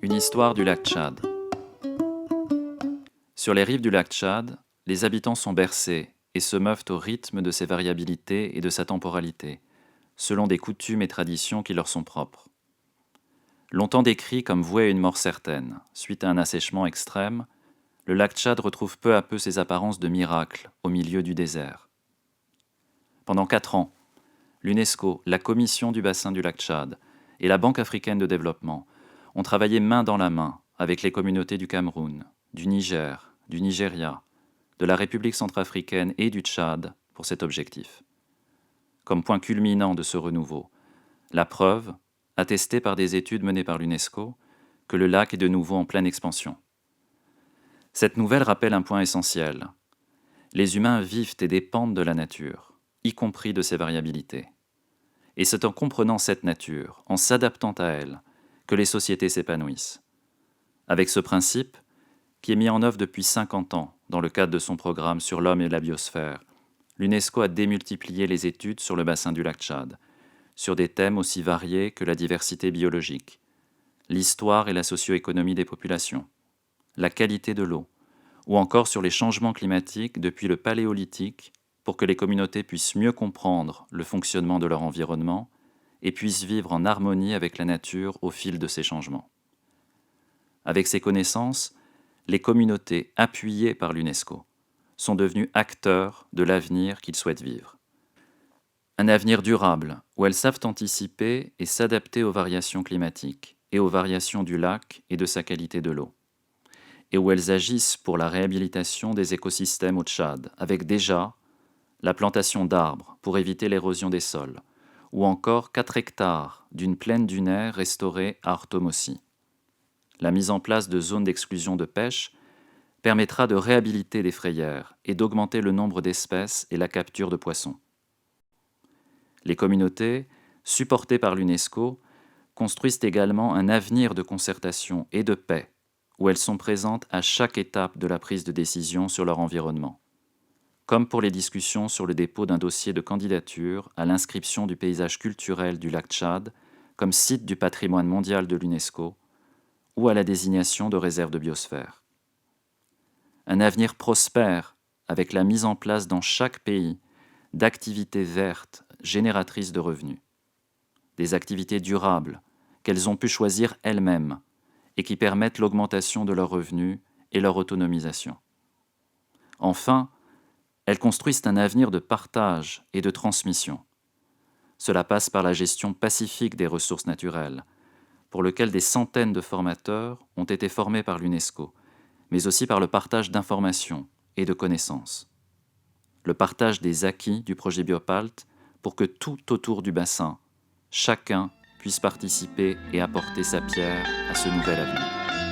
Une histoire du lac Tchad. Sur les rives du lac Tchad, les habitants sont bercés et se meuvent au rythme de ses variabilités et de sa temporalité, selon des coutumes et traditions qui leur sont propres. Longtemps décrit comme voué à une mort certaine, suite à un assèchement extrême, le lac Tchad retrouve peu à peu ses apparences de miracle au milieu du désert. Pendant 4 ans, l'UNESCO, la Commission du bassin du lac Tchad et la Banque africaine de développement ont travaillé main dans la main avec les communautés du Cameroun, du Niger, du Nigeria, de la République centrafricaine et du Tchad pour cet objectif. Comme point culminant de ce renouveau, la preuve, attestée par des études menées par l'UNESCO, que le lac est de nouveau en pleine expansion. Cette nouvelle rappelle un point essentiel. Les humains vivent et dépendent de la nature, y compris de ses variabilités. Et c'est en comprenant cette nature, en s'adaptant à elle, que les sociétés s'épanouissent. Avec ce principe, qui est mis en œuvre depuis 50 ans dans le cadre de son programme sur l'homme et la biosphère, l'UNESCO a démultiplié les études sur le bassin du lac Tchad, sur des thèmes aussi variés que la diversité biologique, l'histoire et la socio-économie des populations, la qualité de l'eau, ou encore sur les changements climatiques depuis le Paléolithique pour que les communautés puissent mieux comprendre le fonctionnement de leur environnement et puissent vivre en harmonie avec la nature au fil de ces changements. Avec ces connaissances, les communautés appuyées par l'UNESCO sont devenues acteurs de l'avenir qu'ils souhaitent vivre. Un avenir durable où elles savent anticiper et s'adapter aux variations climatiques et aux variations du lac et de sa qualité de l'eau, et où elles agissent pour la réhabilitation des écosystèmes au Tchad, avec déjà la plantation d'arbres pour éviter l'érosion des sols, ou encore 4 hectares d'une plaine dunaire restaurée à Orthomossi. La mise en place de zones d'exclusion de pêche permettra de réhabiliter les frayères et d'augmenter le nombre d'espèces et la capture de poissons. Les communautés, supportées par l'UNESCO, construisent également un avenir de concertation et de paix, où elles sont présentes à chaque étape de la prise de décision sur leur environnement, comme pour les discussions sur le dépôt d'un dossier de candidature à l'inscription du paysage culturel du lac Tchad comme site du patrimoine mondial de l'UNESCO ou à la désignation de réserve de biosphère. Un avenir prospère avec la mise en place dans chaque pays d'activités vertes génératrices de revenus, des activités durables qu'elles ont pu choisir elles-mêmes et qui permettent l'augmentation de leurs revenus et leur autonomisation. Enfin, elles construisent un avenir de partage et de transmission. Cela passe par la gestion pacifique des ressources naturelles, pour lequel des centaines de formateurs ont été formés par l'UNESCO, mais aussi par le partage d'informations et de connaissances. Le partage des acquis du projet Biopalt pour que tout autour du bassin, chacun puisse participer et apporter sa pierre à ce nouvel avenir.